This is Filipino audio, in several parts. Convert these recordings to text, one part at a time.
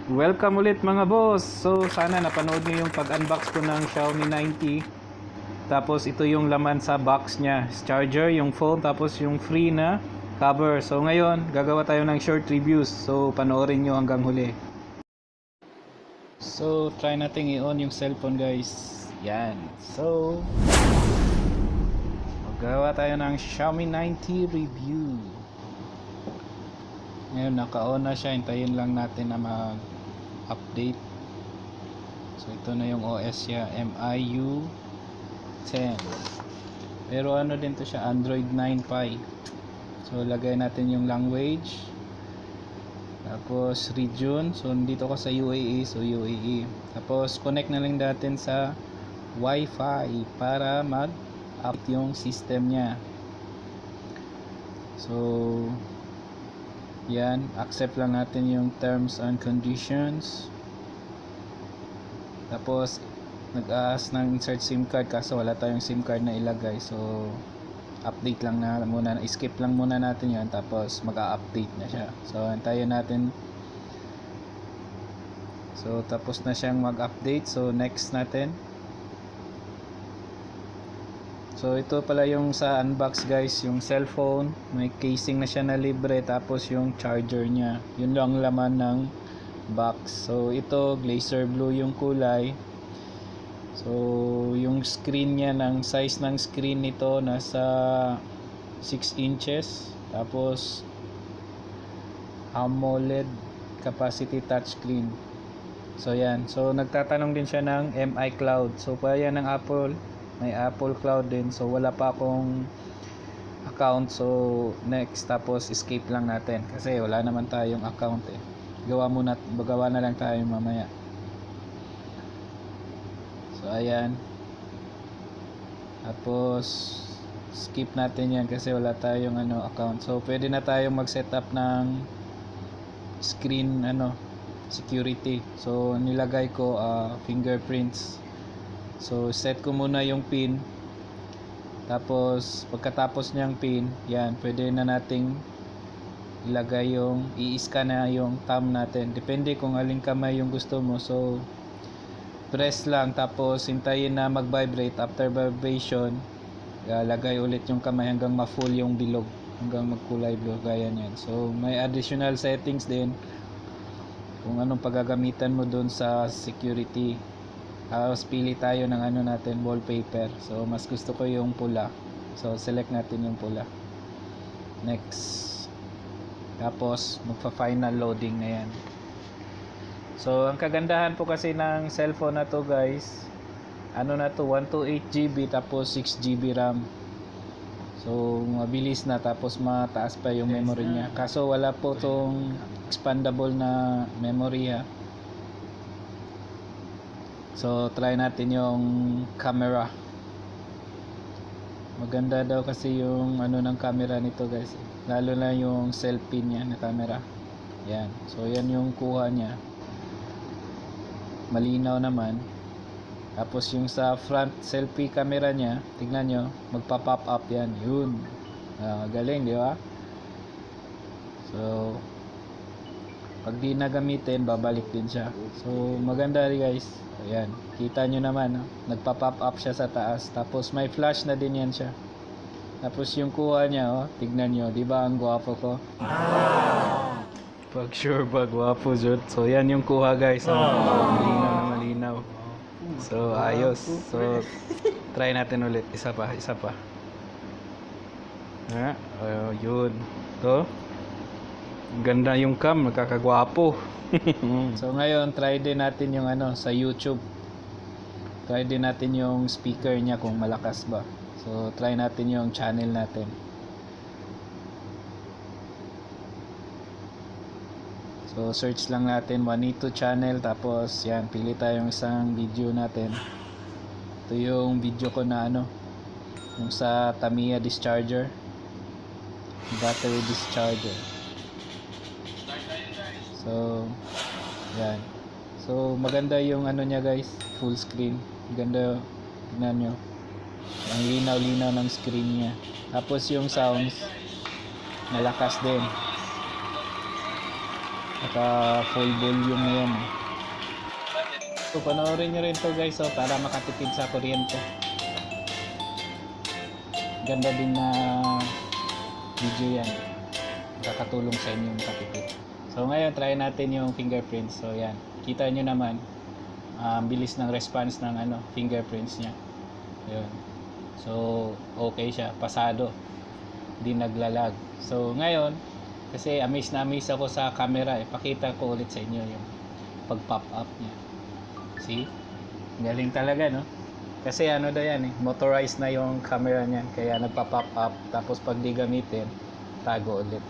Welcome ulit mga boss. So sana napanood niyo yung pag-unbox ko ng Xiaomi 90. Tapos ito yung laman sa box niya, charger, yung phone, tapos yung free na cover. So ngayon gagawa tayo ng short reviews. So panoorin niyo hanggang huli. So try nating i-on yung cellphone guys. Yan. So gagawa tayo ng Xiaomi 90 review. Ngayon naka-on na siya, hintayin lang natin na mag-update. So ito na yung OS niya, MIU 10. Pero ano din to siya, Android 9 Pie. So lagay natin yung language. Tapos region, so dito ko sa UAE, so UAE. Tapos connect na lang natin sa Wi-Fi para mag-up yung system niya. So yan, accept lang natin yung terms and conditions. Tapos nag-ask ng insert SIM card kaso wala tayong SIM card na ilagay. So update lang na muna, skip lang muna natin yan, tapos mag-a-update na siya. So antayin natin. So tapos na siyang mag-update. So next natin. So ito pala yung sa unbox guys, yung cellphone, may casing na siya na libre, tapos yung charger niya, yun lang laman ng box. So ito glacier blue yung kulay. So yung screen niya, ng size ng screen nito nasa 6 inches, tapos AMOLED capacity touchscreen. So yan, so nagtatanong din siya ng MI Cloud. So pa yan ng Apple, may Apple Cloud din. So wala pa akong account. So next, tapos escape lang natin kasi wala naman tayong account eh. Gawa na lang tayo mamaya. So ayan. Tapos skip natin yan kasi wala tayong account. So pwede na tayong mag-set up ng screen security. So nilagay ko fingerprints. So set ko muna yung pin. Tapos pagkatapos niyang pin, yan, pwede na nating ilagay yung i-scan na yung thumb natin. Depende kung aling kamay yung gusto mo. So press lang, tapos hintayin na mag-vibrate. After vibration, lagay ulit yung kamay hanggang ma-full yung bilog, hanggang magkulay blue, gaya niyan. So may additional settings din kung anong paggagamitan mo dun sa security. Tapos pili tayo ng natin, wallpaper. So mas gusto ko yung pula. So select natin yung pula. Next. Tapos magpa-final loading na yan. So ang kagandahan po kasi ng cellphone na to guys, na to, 128GB tapos 6GB RAM. So mabilis na, tapos mataas pa yung memory niya. Kaso wala po tong expandable na memory ha. So try natin yung camera. Maganda daw kasi yung ng camera nito guys, lalo na yung selfie niya na camera. Yan. So yan yung kuha niya. Malinaw naman. Tapos yung sa front selfie camera niya, tignan nyo, magpa-pop up yan. Yun. Galing, di ba? So pag di na gamitin, babalik din siya. So maganda rin guys. Ayan, kita nyo naman, nagpa-pop up siya sa taas. Tapos may flash na din yan siya. Tapos yung kuha niya, tignan nyo, di ba ang gwapo ko? Pag sure ba, gwapo jud. So yan yung kuha guys. Malinaw na malinaw. So ayos. So try natin ulit. Isa pa. Yun. To. Ganda yung cam, nakakagwapo. So ngayon try din natin yung sa YouTube. Try din natin yung speaker niya kung malakas ba. So try natin yung channel natin. So search lang natin Juanito channel, tapos yan, pili tayong isang video natin. Ito yung video ko na yung sa Tamiya discharger, battery discharger. So yan. So maganda yung niya guys, full screen. Ganda, tingnan nyo. Ang linaw-linaw ng screen niya. Tapos yung sounds, malakas din. Naka full volume na yan. So panoorin nyo rin to guys, so, para makatipid sa kuryente. Ganda din na video yan, makakatulong sa inyo makatipid. So ngayon try natin yung fingerprints. So yan, kita nyo naman bilis ng response ng fingerprints nya. Yun. So okay siya, pasado, di naglalag. So ngayon kasi amaze na amaze ako sa camera, pakita ko ulit sa inyo yung pag pop up nya. See, galing talaga, no? Kasi daw yan motorized na yung camera niyan, kaya nagpa-pop up, tapos pag di gamitin, tago ulit.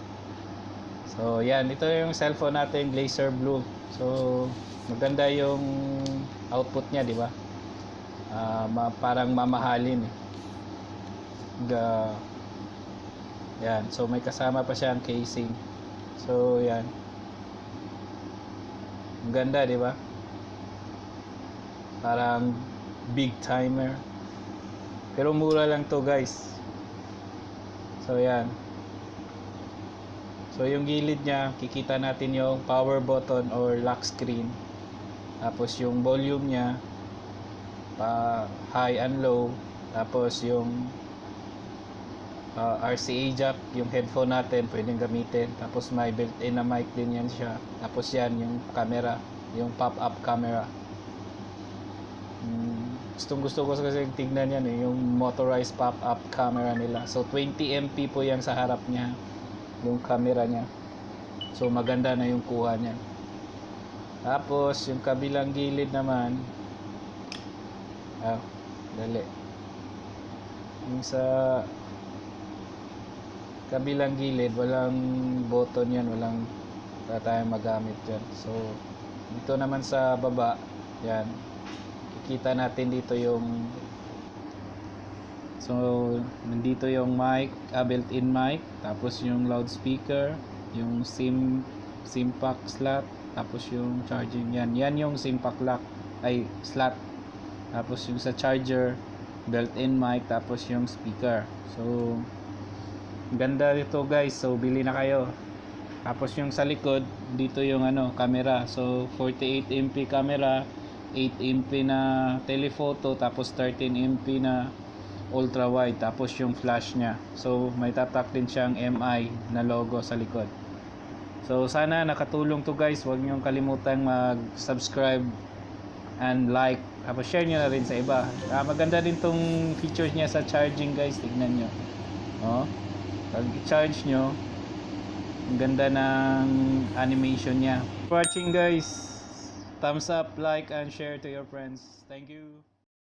So yan, ito yung cellphone natin, Glacier Blue. So maganda yung output niya, di ba? Parang mamahalin yan, so may kasama pa siyang casing. So yan, maganda, di ba? Parang big timer, pero mura lang to guys. So yan, so yung gilid nya, kikita natin yung power button or lock screen, tapos yung volume nya, high and low, tapos yung RCA jack, yung headphone natin pwedeng gamitin, tapos may built-in na mic din yan siya, tapos yan yung camera, yung pop-up camera. Gusto ko kasi tignan yan yung motorized pop-up camera nila. So 20 MP po yan sa harap niya, yung camera niya. So maganda na yung kuha niya. Tapos yung kabilang gilid naman, dali, yung sa kabilang gilid walang button yan, wala tayong magamit yan. So dito naman sa baba, yan, kita natin dito yung, so nandito yung mic, built-in mic, tapos yung loudspeaker, yung SIM pack slot, tapos yung charging, yan yung SIM pack lock slot, tapos yung sa charger, built-in mic, tapos yung speaker. So ganda dito guys, so bili na kayo. Tapos yung sa likod dito yung camera, so 48 MP camera, 8 MP na telephoto, tapos 13 MP na ultra wide, tapos yung flash nya. So may tatak din siyang MI na logo sa likod. So sana nakatulong to guys. Huwag niyong kalimutang mag-subscribe and like, tapos share nyo na rin sa iba. Maganda din tong features niya sa charging guys, tignan nyo. Pag i-charge nyo, ang ganda ng animation niya. For watching guys, thumbs up, like, and share to your friends. Thank you.